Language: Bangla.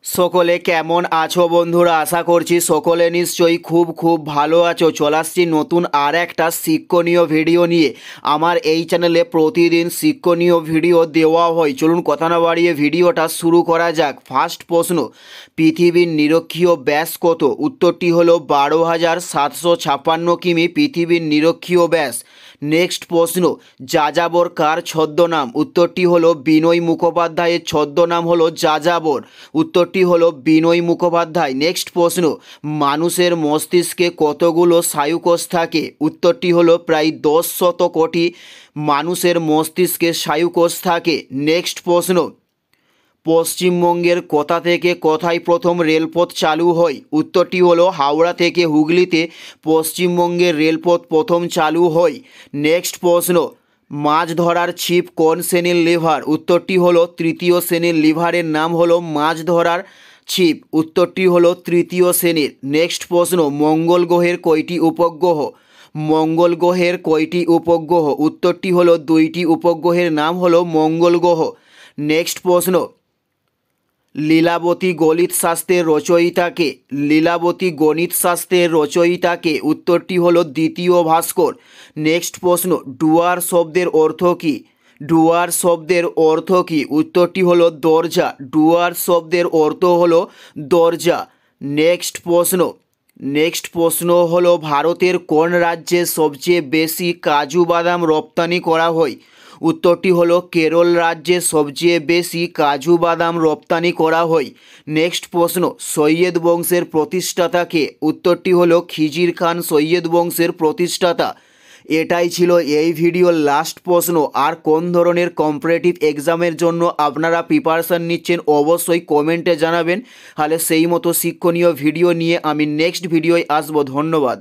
সকলে কেমন আছো বন্ধুরা? আশা করছি সকলে নিশ্চয়ই খুব ভালো আছো। চলে আসছি নতুন আর একটা শিক্ষণীয় ভিডিও নিয়ে। আমার এই চ্যানেলে প্রতিদিন শিক্ষণীয় ভিডিও দেওয়া হয়। চলুন কথা না বাড়িয়ে ভিডিওটা শুরু করা যাক। ফার্স্ট প্রশ্ন, পৃথিবীর নিরক্ষীয় ব্যাস কত? উত্তরটি হলো 12,756 কিমি পৃথিবীর নিরক্ষীয় ব্যাস। নেক্সট প্রশ্ন, যাযাবর কার ছদ্মনাম? উত্তরটি হলো বিনয় মুখোপাধ্যায়ের ছদ্মনাম হলো যাযাবর। উত্তরটি হলো বিনয় মুখোপাধ্যায়। নেক্সট প্রশ্ন, মানুষের মস্তিষ্কে কতগুলো স্নায়ুকোষ থাকে? উত্তরটি হলো প্রায় 10 কোটি মানুষের মস্তিষ্কে স্নায়ুকোষ থাকে। নেক্সট প্রশ্ন, পশ্চিমবঙ্গের কোথা থেকে কোথায় প্রথম রেলপথ চালু হয়? উত্তরটি হলো হাওড়া থেকে হুগলিতে পশ্চিমবঙ্গের রেলপথ প্রথম চালু হয়। নেক্সট প্রশ্ন, মাছ ধরার ছিপ কোন শ্রেণীর লিভার? উত্তরটি হলো তৃতীয় শ্রেণীর লিভারের নাম হলো মাছ ধরার ছিপ। উত্তরটি হলো তৃতীয় শ্রেণীর। নেক্সট প্রশ্ন, মঙ্গল গ্রহের কয়টি উপগ্রহ? মঙ্গল গ্রহের কয়টি উপগ্রহ? উত্তরটি হলো 2টি উপগ্রহের নাম হলো মঙ্গল গ্রহ। নেক্সট প্রশ্ন, লীলাবতী গণিত শাস্ত্রের রচয়িতাকে? লীলাবতী গণিত শাস্ত্রের রচয়িতাকে? উত্তরটি হলো দ্বিতীয় ভাস্কর। নেক্সট প্রশ্ন, ডুয়ার শব্দের অর্থ কী? ডুয়ার শব্দের অর্থ কী? উত্তরটি হলো দরজা। ডুয়ার শব্দের অর্থ হলো দরজা। নেক্সট প্রশ্ন হলো ভারতের কোন রাজ্যে সবচেয়ে বেশি কাজু বাদাম রপ্তানি করা হয়? উত্তরটি হলো কেরল রাজ্যে সবচেয়ে বেশি কাজু বাদাম রপ্তানি করা হয়। নেক্সট প্রশ্ন, সৈয়দ বংশের প্রতিষ্ঠাতাকে? উত্তরটি হলো খিজির খান সৈয়দ বংশের প্রতিষ্ঠাতা। এটাই ছিল এই ভিডিওর লাস্ট প্রশ্ন। আর কোন ধরনের কম্পিটিটিভ এক্সামের জন্য আপনারা প্রিপারেশান নিচ্ছেন অবশ্যই কমেন্টে জানাবেন। তাহলে সেই মতো শিক্ষণীয় ভিডিও নিয়ে আমি নেক্সট ভিডিওয় আসবো। ধন্যবাদ।